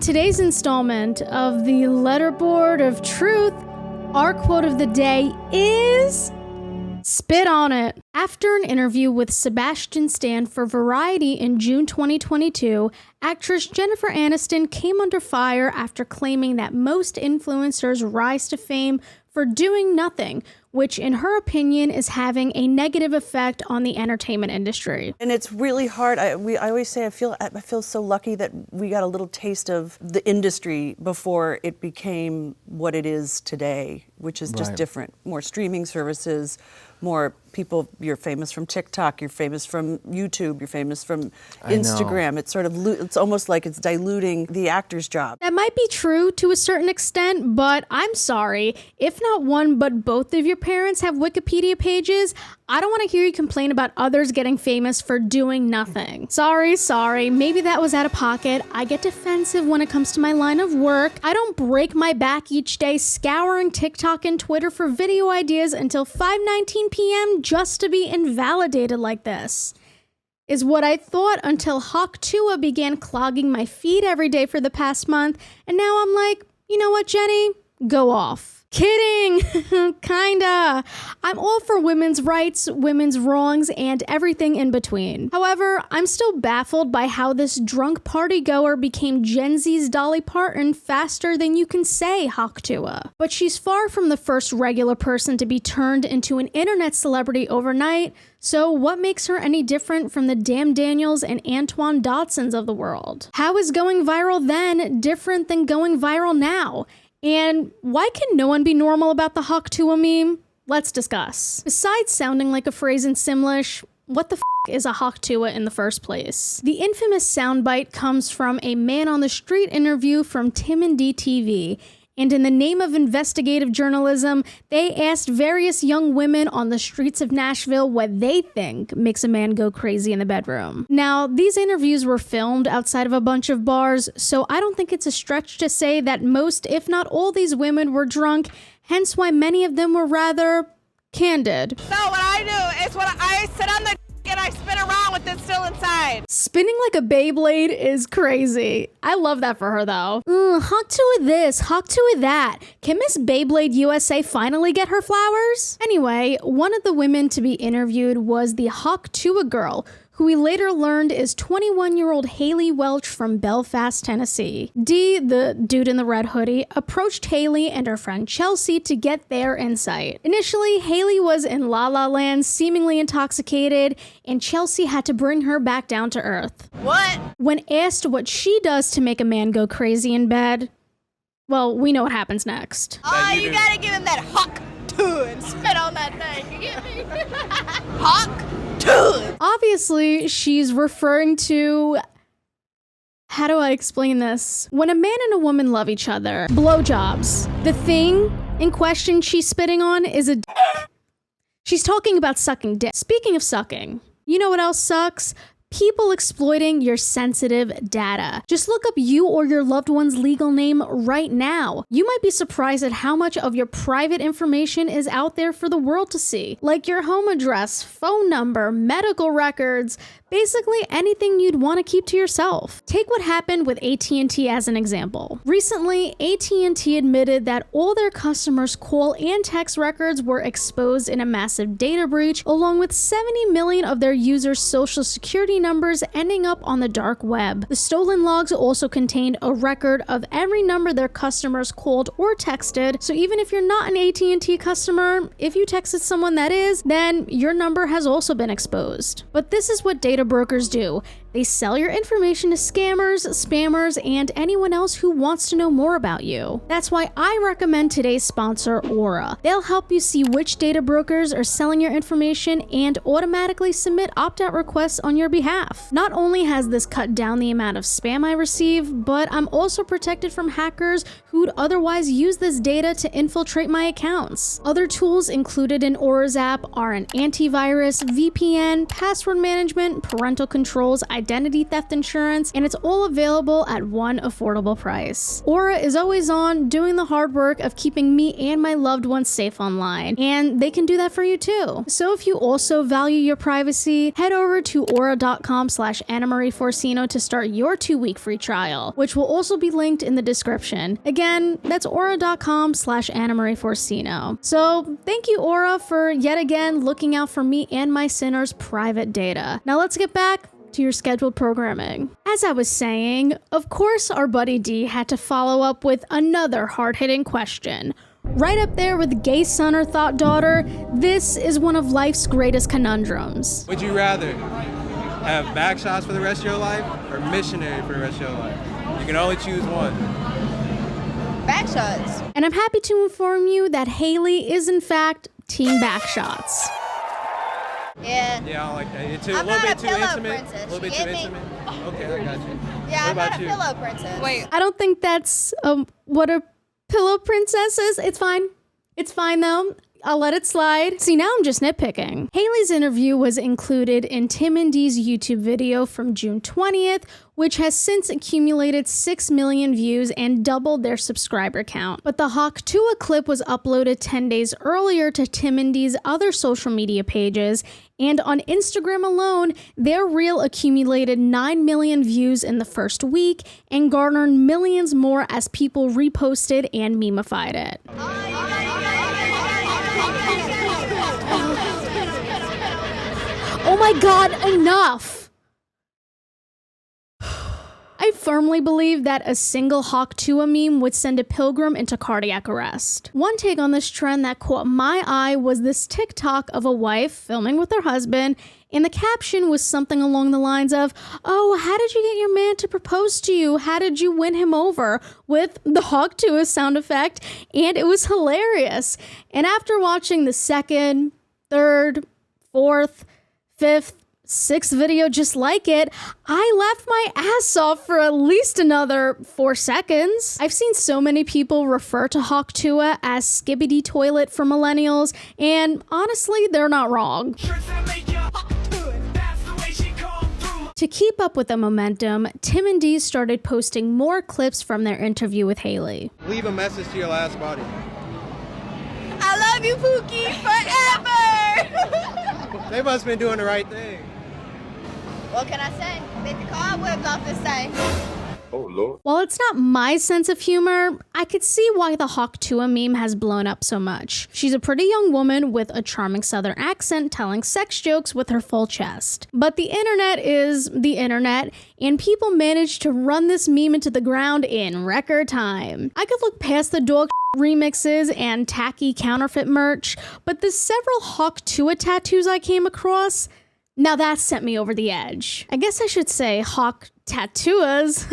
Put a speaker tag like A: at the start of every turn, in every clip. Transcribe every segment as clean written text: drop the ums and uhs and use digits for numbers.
A: today's installment of the Letterboard of Truth, our quote of the day is... spit on it. After an interview with Sebastian Stan for Variety in June 2022, actress Jennifer Aniston came under fire after claiming that most influencers rise to fame for doing nothing, which in her opinion is having a negative effect on the entertainment industry.
B: And it's really hard. I always say I feel so lucky that we got a little taste of the industry before it became what it is today, which is just different. More streaming services, more people. You're famous from TikTok, you're famous from YouTube, you're famous from Instagram. It's sort of, it's almost like it's diluting the actor's job.
A: That might be true to a certain extent, but I'm sorry. If not one, but both of your parents have Wikipedia pages, I don't want to hear you complain about others getting famous for doing nothing. Sorry, maybe that was out of pocket. I get defensive when it comes to my line of work. I don't break my back each day scouring TikTok and Twitter for video ideas until 5:19 p.m. just to be invalidated like this. Is what I thought until Hawk Tuah began clogging my feed every day for the past month, and now I'm like, you know what, Jenny? Go off. Kidding, kinda. I'm all for women's rights, women's wrongs, and everything in between. However, I'm still baffled by how this drunk party goer became Gen Z's Dolly Parton faster than you can say Hawk Tuah. But she's far from the first regular person to be turned into an internet celebrity overnight, so what makes her any different from the Damn Daniels and Antoine Dodsons of the world? How is going viral then different than going viral now? And why can no one be normal about the Hawk Tuah meme? Let's discuss. Besides sounding like a phrase in Simlish, what the f is a Hawk Tuah in the first place? The infamous soundbite comes from a Man on the Street interview from Tim and DTV. And in the name of investigative journalism, they asked various young women on the streets of Nashville what they think makes a man go crazy in the bedroom. Now, these interviews were filmed outside of a bunch of bars, so I don't think it's a stretch to say that most, if not all, these women were drunk, hence why many of them were rather candid.
C: So what I do is when I sit on the and I spin around with it still inside.
A: Spinning like a Beyblade is crazy. I love that for her though. Hawk Tuah this, Hawk Tuah that. Can Miss Beyblade USA finally get her flowers? Anyway, one of the women to be interviewed was the Hawk Tuah girl, who we later learned is 21-year-old Haliey Welch from Belfast, Tennessee. Dee, the dude in the red hoodie, approached Haliey and her friend Chelsea to get their insight. Initially, Haliey was in La La Land, seemingly intoxicated, and Chelsea had to bring her back down to earth.
C: What?
A: When asked what she does to make a man go crazy in bed, well, we know what happens next.
C: Oh, you gotta give him that Hawk Tuah and spit on that thing, you get me? Hawk Tuah!
A: Obviously, she's referring to... how do I explain this? When a man and a woman love each other, blowjobs. The thing in question she's spitting on is a dick. She's talking about sucking dick. Speaking of sucking, you know what else sucks? People exploiting your sensitive data. Just look up you or your loved one's legal name right now. You might be surprised at how much of your private information is out there for the world to see. Like your home address, phone number, medical records, basically anything you'd want to keep to yourself. Take what happened with AT&T as an example. Recently, AT&T admitted that all their customers' call and text records were exposed in a massive data breach, along with 70 million of their users' social security numbers ending up on the dark web. The stolen logs also contained a record of every number their customers called or texted, so even if you're not an AT&T customer, if you texted someone that is, then your number has also been exposed. But this is what data brokers do. They sell your information to scammers, spammers, and anyone else who wants to know more about you. That's why I recommend today's sponsor, Aura. They'll help you see which data brokers are selling your information and automatically submit opt-out requests on your behalf. Not only has this cut down the amount of spam I receive, but I'm also protected from hackers who'd otherwise use this data to infiltrate my accounts. Other tools included in Aura's app are an antivirus, VPN, password management, parental controls, identity theft insurance, and it's all available at one affordable price. Aura is always on, doing the hard work of keeping me and my loved ones safe online, and they can do that for you too. So if you also value your privacy, head over to aura.com/Annamarie Forcino to start your 2-week free trial, which will also be linked in the description. Again, that's aura.com/Annamarie Forcino. So thank you, Aura, for yet again looking out for me and my sinners' private data. Now let's get back to your scheduled programming. As I was saying, of course our buddy D had to follow up with another hard-hitting question. Right up there with gay son or thought daughter, this is one of life's greatest conundrums.
D: Would you rather have back shots for the rest of your life or missionary for the rest of your life? You can only choose one.
C: Back shots.
A: And I'm happy to inform you that Haliey is in fact team back shots.
C: Yeah.
D: Yeah, I don't like that. It's a
C: I'm
D: little
C: not
D: bit
C: a
D: too
C: pillow
D: intimate.
C: princess,
D: A little bit
C: you
D: too
C: get me?
D: intimate. Okay, I got you.
C: Yeah,
D: What
C: I'm not
D: about
C: a
D: you?
C: pillow princess.
E: Wait,
A: I don't think that's what a pillow princess is. It's fine. It's fine though. I'll let it slide. See, now I'm just nitpicking. Haliey's interview was included in Tim and Dee's YouTube video from June 20th, which has since accumulated 6 million views and doubled their subscriber count. But the Hawk Tuah clip was uploaded 10 days earlier to Tim and Dee's other social media pages, and on Instagram alone, their reel accumulated 9 million views in the first week and garnered millions more as people reposted and memeified it. Oh my god, enough! I firmly believe that a single Hawk Tuah meme would send a pilgrim into cardiac arrest. One take on this trend that caught my eye was this TikTok of a wife filming with her husband, and the caption was something along the lines of, "Oh, how did you get your man to propose to you? How did you win him over?" with the Hawk Tuah sound effect, and it was hilarious. And after watching the second, third, fourth, fifth, sixth video just like it, I laughed my ass off for at least another 4 seconds. I've seen so many people refer to Hawk Tuah as Skibbity Toilet for millennials, and honestly, they're not wrong. To keep up with the momentum, Tim and Dee started posting more clips from their interview with Haliey.
D: Leave a message to your last body.
C: I love you, Pookie, forever.
D: They must have been doing the right thing.
C: What can I say? Bit the cobwebs off this thing.
F: Oh, Lord.
A: While it's not my sense of humor, I could see why the Hawk Tuah meme has blown up so much. She's a pretty young woman with a charming southern accent telling sex jokes with her full chest. But the internet is the internet, and people managed to run this meme into the ground in record time. I could look past the dog remixes and tacky counterfeit merch, but the several Hawk Tuah tattoos I came across, now that sent me over the edge. I guess I should say Hawk Tattooas.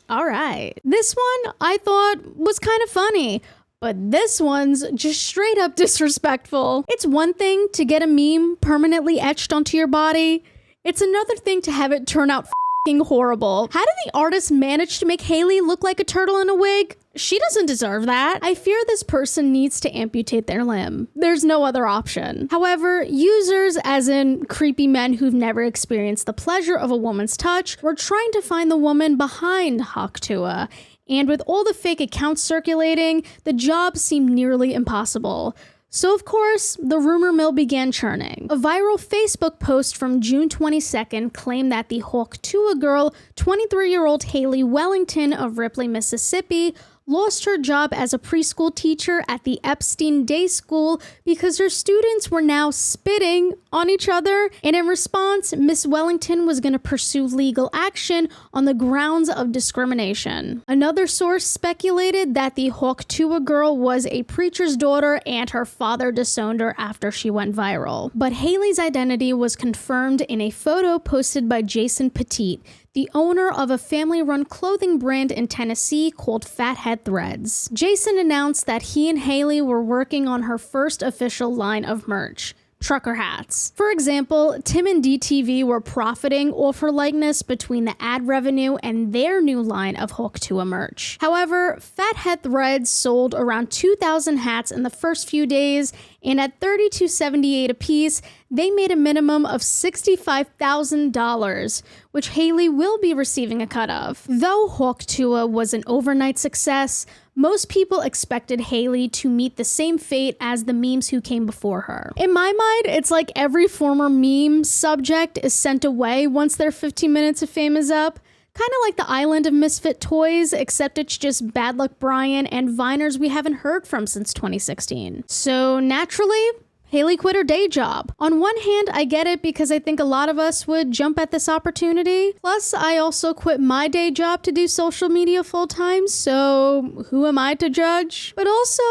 A: All right. This one I thought was kind of funny, but this one's just straight up disrespectful. It's one thing to get a meme permanently etched onto your body. It's another thing to have it turn out f***ing horrible. How did the artist manage to make Haliey look like a turtle in a wig? She doesn't deserve that. I fear this person needs to amputate their limb. There's no other option. However, users, as in creepy men who've never experienced the pleasure of a woman's touch, were trying to find the woman behind Hawk Tuah. And with all the fake accounts circulating, the job seemed nearly impossible. So of course, the rumor mill began churning. A viral Facebook post from June 22nd claimed that the Hawk Tuah girl, 23-year-old Haliey Wellington of Ripley, Mississippi, lost her job as a preschool teacher at the Epstein Day School because her students were now spitting on each other, and in response, Miss Wellington was going to pursue legal action on the grounds of discrimination. Another source speculated that the Hawk Tuah girl was a preacher's daughter and her father disowned her after she went viral. But Haliey's identity was confirmed in a photo posted by Jason Petit, the owner of a family-run clothing brand in Tennessee called Fathead Threads. Jason announced that he and Haliey were working on her first official line of merch, trucker hats. For example, Tim and DTV were profiting off her likeness between the ad revenue and their new line of Hawk Tuah merch. However, Fathead Threads sold around 2,000 hats in the first few days, and at $32.78 apiece, they made a minimum of $65,000, which Haliey will be receiving a cut of. Though Hawk Tuah was an overnight success, most people expected Haliey to meet the same fate as the memes who came before her. In my mind, it's like every former meme subject is sent away once their 15 minutes of fame is up. Kind of like the island of misfit toys, except it's just Bad Luck Brian and Viners we haven't heard from since 2016. So naturally, Haliey quit her day job. On one hand, I get it because I think a lot of us would jump at this opportunity. Plus, I also quit my day job to do social media full time, so who am I to judge? But also,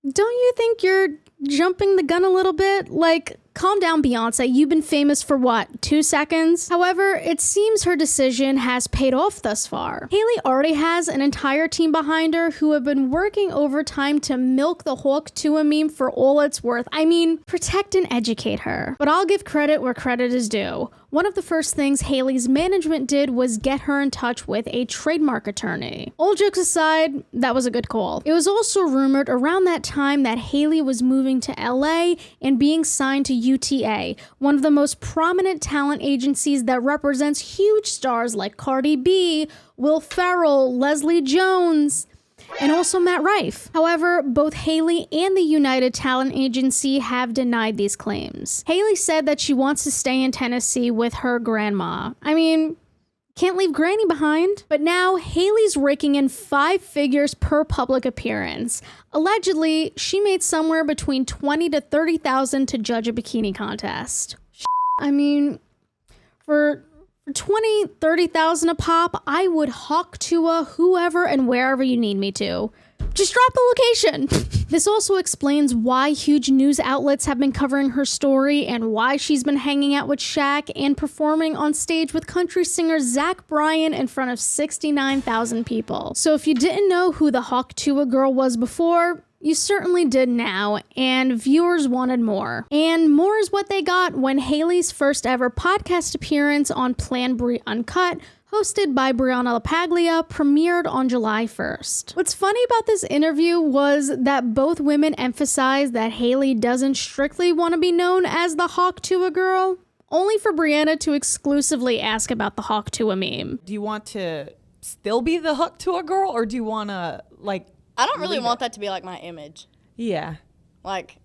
A: don't you think you're jumping the gun a little bit? Like, calm down, Beyonce. You've been famous for what, 2 seconds? However, it seems her decision has paid off thus far. Haliey already has an entire team behind her who have been working overtime to milk the Hawk Tuah meme for all it's worth. I mean, protect and educate her. But I'll give credit where credit is due. One of the first things Haliey's management did was get her in touch with a trademark attorney. All jokes aside, that was a good call. It was also rumored around that time that Haliey was moving to LA and being signed to UTA, one of the most prominent talent agencies that represents huge stars like Cardi B, Will Ferrell, Leslie Jones, and also Matt Rife. However, both Haliey and the United Talent Agency have denied these claims. Haliey said that she wants to stay in Tennessee with her grandma. I mean, can't leave Granny behind. But now, Haliey's raking in 5 figures per public appearance. Allegedly, she made somewhere between $20,000 to $30,000 to judge a bikini contest. I mean, for $20,000, $30,000 a pop, I would Hawk Tuah whoever and wherever you need me to. Just drop the location. This also explains why huge news outlets have been covering her story and why she's been hanging out with Shaq and performing on stage with country singer Zach Bryan in front of 69,000 people. So if you didn't know who the Hawk Tuah girl was before, you certainly did now, and viewers wanted more. And more is what they got when Haliey's first ever podcast appearance on Plan Brie Uncut, hosted by Brianna LaPaglia, premiered on July 1st. What's funny about this interview was that both women emphasized that Haliey doesn't strictly want to be known as the Hawk Tuah girl, only for Brianna to exclusively ask about the Hawk Tuah meme.
E: Do you want to still be the Hawk Tuah girl, or do you want to, like...
C: I don't really want that to be like my image.
E: Yeah.
C: Like,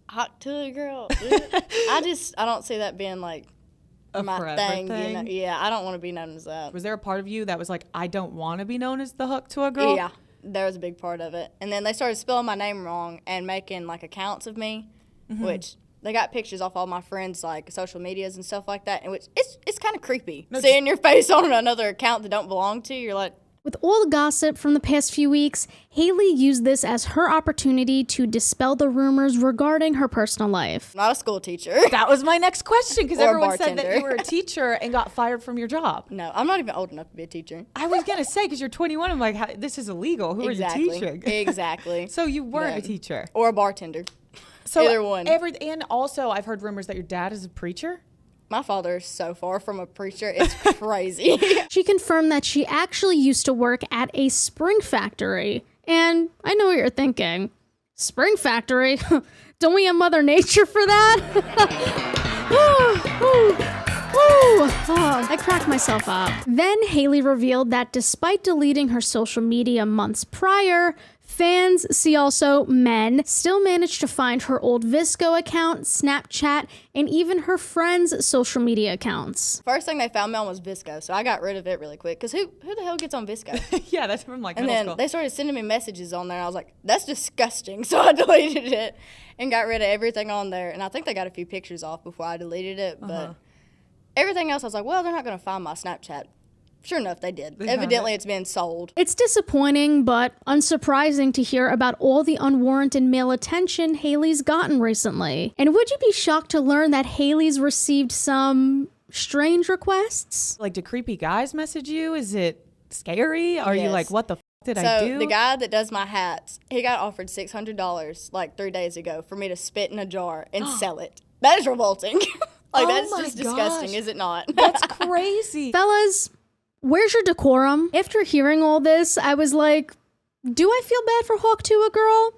C: Hawk Tuah girl. I don't see that being like my thing. You know? Yeah, I don't want to be known as that.
E: Was there a part of you that was like, I don't want to be known as the Hawk Tuah girl?
C: Yeah, there was a big part of it. And then they started spelling my name wrong and making like accounts of me, which they got pictures off all my friends' like social medias and stuff like that. And which it's kind of creepy seeing your face on another account that don't belong to you. You're like.
A: With all the gossip from the past few weeks, Haliey used this as her opportunity to dispel the rumors regarding her personal life.
C: Not a school teacher.
E: That was my next question, because everyone said that
C: bartender.
E: you were a teacher and got fired from your job.
C: No, I'm not even old enough to be a teacher.
E: I was going to say, because you're 21, I'm like, this is illegal. Who are you teaching?
C: Exactly.
E: So you weren't a teacher.
C: Or a bartender.
E: So
C: either one.
E: And also, I've heard rumors that your dad is a preacher.
C: My father is so far from a preacher, it's crazy.
A: She confirmed that she actually used to work at a spring factory. And I know what you're thinking. Spring factory? Don't we have Mother Nature for that? I cracked myself up. Then Haliey revealed that despite deleting her social media months prior, fans, see also men, still managed to find her old Visco account, Snapchat, and even her friends' social media accounts.
C: First thing they found me on was Visco, so I got rid of it really quick. Because who the hell gets on Visco?
E: Yeah, that's from like
C: and
E: middle
C: then
E: school.
C: They started sending me messages on there, and I was like, that's disgusting. So I deleted it and got rid of everything on there. And I think they got a few pictures off before I deleted it. But everything else, I was like, well, they're not going to find my Snapchat. Sure enough, they did. Evidently, it's been sold.
A: It's disappointing, but unsurprising to hear about all the unwarranted male attention Haliey's gotten recently. And would you be shocked to learn that Haliey's received some strange requests?
E: Like, do creepy guys message you? Is it scary? Are you like, what the did I do?
C: So the guy that does my hats, he got offered $600 like 3 days ago for me to spit in a jar and sell it. That is revolting. That's just disgusting, is it not?
E: That's crazy.
A: Fellas, where's your decorum? After hearing all this, I was like, do I feel bad for Hawk Tuah girl?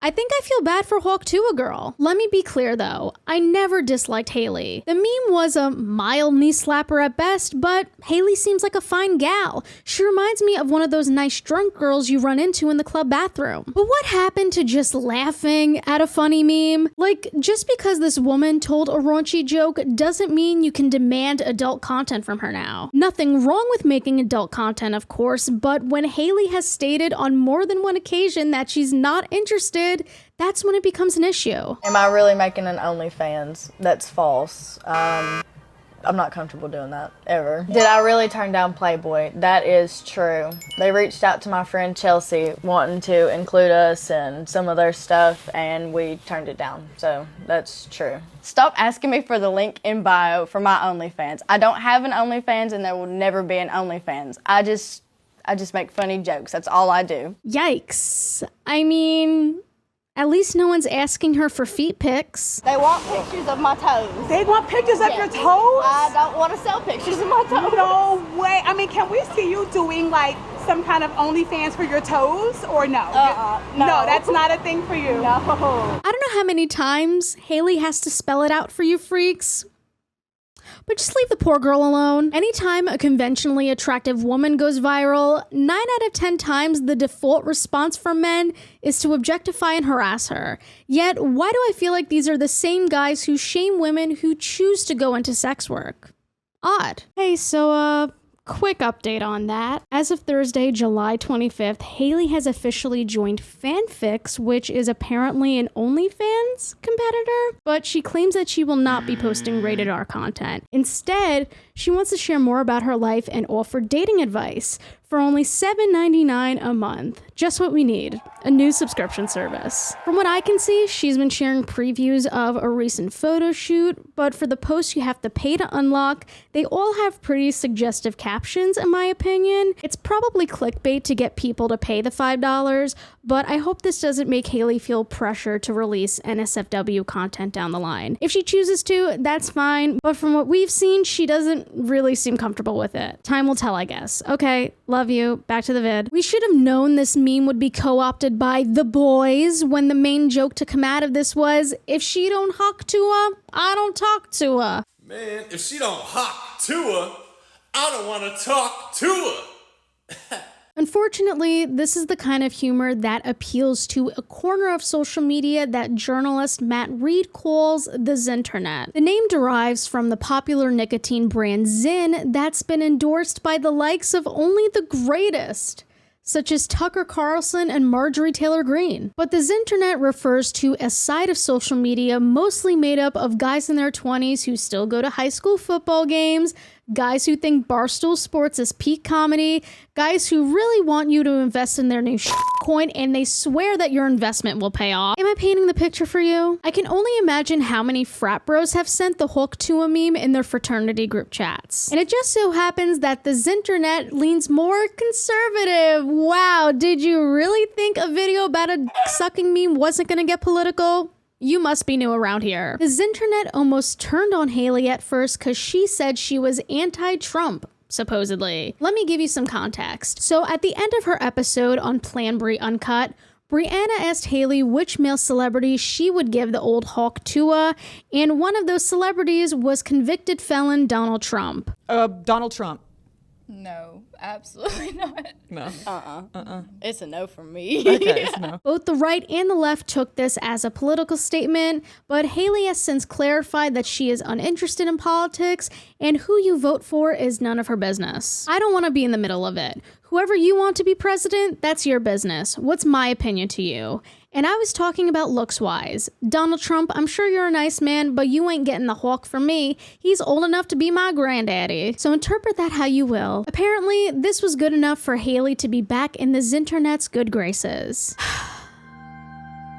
A: I think I feel bad for Hawk Tuah girl. Let me be clear though, I never disliked Haliey. The meme was a mild knee slapper at best, but Haliey seems like a fine gal. She reminds me of one of those nice drunk girls you run into in the club bathroom. But what happened to just laughing at a funny meme? Like, just because this woman told a raunchy joke doesn't mean you can demand adult content from her now. Nothing wrong with making adult content, of course, but when Haliey has stated on more than one occasion that she's not interested, that's when it becomes an issue.
C: Am I really making an OnlyFans? That's false. I'm not comfortable doing that, ever. Did I really turn down Playboy? That is true. They reached out to my friend Chelsea wanting to include us in some of their stuff, and we turned it down. So that's true. Stop asking me for the link in bio for my OnlyFans. I don't have an OnlyFans, and there will never be an OnlyFans. I just make funny jokes. That's all I do.
A: Yikes. I mean, at least no one's asking her for feet pics.
C: They want pictures of my toes.
F: They want pictures of your toes?
C: I don't want to sell pictures of my toes.
F: No way. I mean, can we see you doing like some kind of OnlyFans for your toes or no? No, that's not a thing for you.
C: No.
A: I don't know how many times Haliey has to spell it out for you freaks, but just leave the poor girl alone. Anytime a conventionally attractive woman goes viral, 9 out of 10 times the default response from men is to objectify and harass her. Yet, why do I feel like these are the same guys who shame women who choose to go into sex work? Odd. Hey, so, quick update on that. As of Thursday, July 25th, Haliey has officially joined Fanfics, which is apparently an OnlyFans competitor, but she claims that she will not be posting rated R content. Instead, she wants to share more about her life and offer dating advice for only $7.99 a month. Just what we need, a new subscription service. From what I can see, she's been sharing previews of a recent photo shoot, but for the posts you have to pay to unlock, they all have pretty suggestive captions in my opinion. It's probably clickbait to get people to pay the $5, but I hope this doesn't make Haliey feel pressure to release NSFW content down the line. If she chooses to, that's fine, but from what we've seen, she doesn't really seem comfortable with it. Time will tell, I guess. Okay, love you. Back to the vid. We should have known this meme would be co-opted by the boys when the main joke to come out of this was, if she don't Hawk Tuah, I don't talk to her.
G: Man, if she don't Hawk Tuah, I don't want to talk to her.
A: Unfortunately, this is the kind of humor that appeals to a corner of social media that journalist Matt Reed calls the Zinternet. The name derives from the popular nicotine brand Zyn that's been endorsed by the likes of only the greatest, such as Tucker Carlson and Marjorie Taylor Greene. But the Zinternet refers to a side of social media mostly made up of guys in their 20s who still go to high school football games, guys who think Barstool Sports is peak comedy, guys who really want you to invest in their new coin and they swear that your investment will pay off. Am I painting the picture for you? I can only imagine how many frat bros have sent the Hawk Tuah meme in their fraternity group chats. And it just so happens that the Zinternet leans more conservative. Wow, did you really think a video about a sucking meme wasn't gonna get political? You must be new around here. The Zinternet almost turned on Haliey at first because she said she was anti-Trump, supposedly. Let me give you some context. So at the end of her episode on Plan Brie Uncut, Brianna asked Haliey which male celebrity she would give the old Hawk Tuah, and one of those celebrities was convicted felon Donald Trump.
E: Donald Trump.
C: No, absolutely not.
E: No.
C: It's a no from me.
E: Okay, it's no.
A: Both the right and the left took this as a political statement, but Haliey has since clarified that she is uninterested in politics, and who you vote for is none of her business. I don't want to be in the middle of it. Whoever you want to be president, that's your business. What's my opinion to you? And I was talking about looks-wise. Donald Trump, I'm sure you're a nice man, but you ain't getting the hawk from me. He's old enough to be my granddaddy. So interpret that how you will. Apparently, this was good enough for Haliey to be back in the Zinternet's good graces.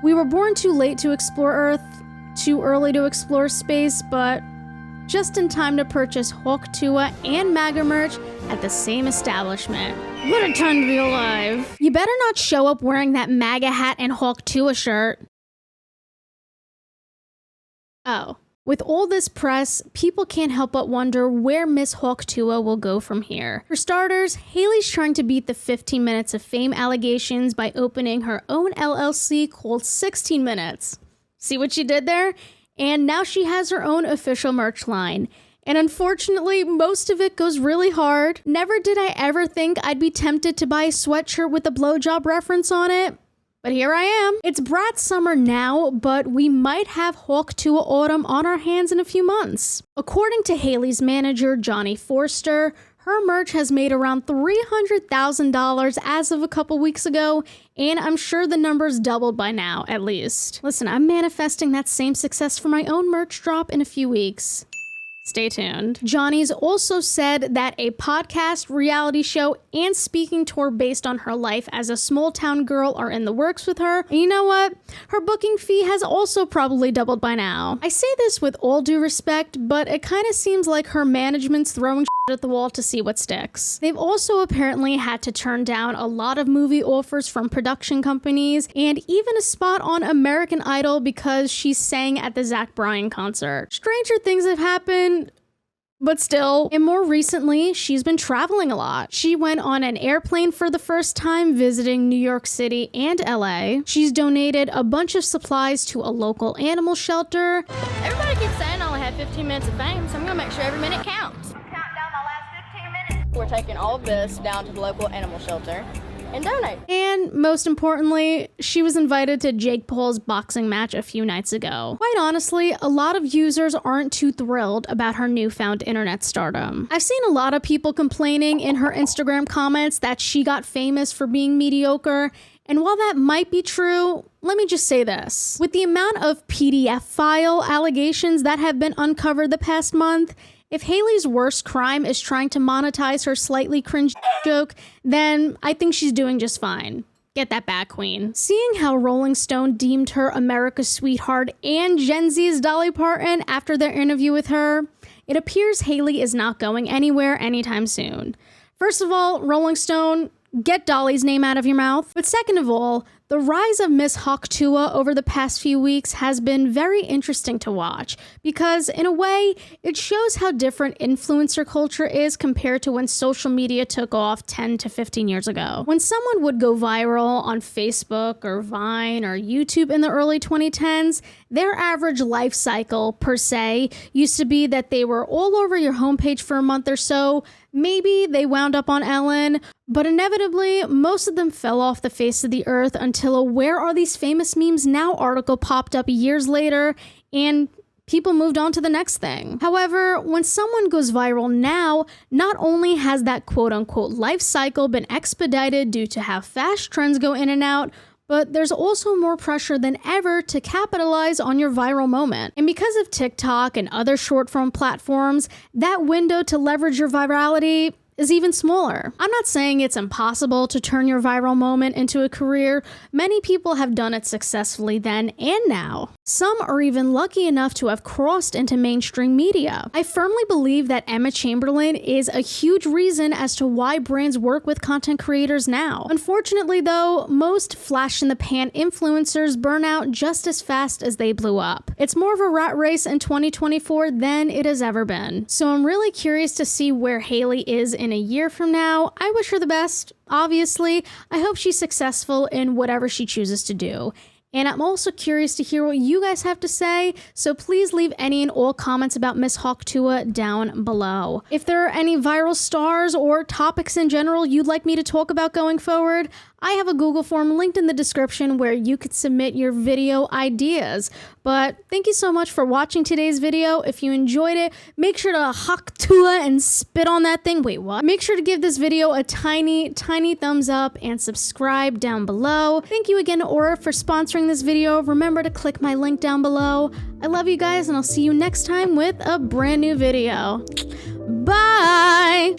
A: We were born too late to explore Earth, too early to explore space, but just in time to purchase Hawk Tuah and MAGA merch at the same establishment. What a time to be alive. You better not show up wearing that MAGA hat and Hawk Tuah shirt. Oh, With all this press, people can't help but wonder where Miss Hawk Tuah will go from here. For starters, Haliey's trying to beat the 15 minutes of fame allegations by opening her own LLC called 16 Minutes. See what she did there? And now she has her own official merch line. And unfortunately, most of it goes really hard. Never did I ever think I'd be tempted to buy a sweatshirt with a blowjob reference on it. But here I am. It's Brat summer now, but we might have Hawk Tuah autumn on our hands in a few months. According to Haliey's manager, Johnny Forster, her merch has made around $300,000 as of a couple weeks ago, and I'm sure the number's doubled by now, at least. Listen, I'm manifesting that same success for my own merch drop in a few weeks. Stay tuned. Johnny's also said that a podcast, reality show, and speaking tour based on her life as a small town girl are in the works with her. And you know what? Her booking fee has also probably doubled by now. I say this with all due respect, but it kind of seems like her management's throwing at the wall to see what sticks. They've also apparently had to turn down a lot of movie offers from production companies and even a spot on American Idol because she sang at the Zach Bryan concert. Stranger things have happened, but still. And more recently, she's been traveling a lot. She went on an airplane for the first time, visiting New York City and LA. She's donated a bunch of supplies to a local animal shelter.
C: Everybody keeps saying I only have 15 minutes of fame, so I'm gonna make sure every minute counts. We're taking all of this down to the local animal shelter and donate.
A: And most importantly, she was invited to Jake Paul's boxing match a few nights ago. Quite honestly, a lot of users aren't too thrilled about her newfound internet stardom. I've seen a lot of people complaining in her Instagram comments that she got famous for being mediocre. And while that might be true, let me just say this. With the amount of PDF file allegations that have been uncovered the past month, if Haliey's worst crime is trying to monetize her slightly cringe joke, then I think she's doing just fine. Get that back, queen. Seeing how Rolling Stone deemed her America's sweetheart and Gen Z's Dolly Parton after their interview with her, it appears Haliey is not going anywhere anytime soon. First of all, Rolling Stone, get Dolly's name out of your mouth. But second of all, the rise of Miss Hawk Tuah over the past few weeks has been very interesting to watch because, in a way, it shows how different influencer culture is compared to when social media took off 10 to 15 years ago. When someone would go viral on Facebook or Vine or YouTube in the early 2010s, their average life cycle, per se, used to be that they were all over your homepage for a month or so. Maybe they wound up on Ellen, but inevitably, most of them fell off the face of the earth until a "Where Are These Famous Memes Now" article popped up years later, and people moved on to the next thing. However, when someone goes viral now, not only has that quote-unquote life cycle been expedited due to how fast trends go in and out, but there's also more pressure than ever to capitalize on your viral moment. And because of TikTok and other short-form platforms, that window to leverage your virality is even smaller. I'm not saying it's impossible to turn your viral moment into a career. Many people have done it successfully then and now. Some are even lucky enough to have crossed into mainstream media. I firmly believe that Emma Chamberlain is a huge reason as to why brands work with content creators now. Unfortunately though, most flash-in-the-pan influencers burn out just as fast as they blew up. It's more of a rat race in 2024 than it has ever been. So I'm really curious to see where Haliey is in a year from now. I wish her the best, obviously. I hope she's successful in whatever she chooses to do. And I'm also curious to hear what you guys have to say, so please leave any and all comments about Miss Hawk Tuah down below. If there are any viral stars or topics in general you'd like me to talk about going forward, I have a Google form linked in the description where you could submit your video ideas. But thank you so much for watching today's video. If you enjoyed it, make sure to Hawk Tuah and spit on that thing. Wait, what? Make sure to give this video a tiny thumbs up and subscribe down below. Thank you again to Aura for sponsoring this video. Remember to click my link down below. I love you guys and I'll see you next time with a brand new video. Bye!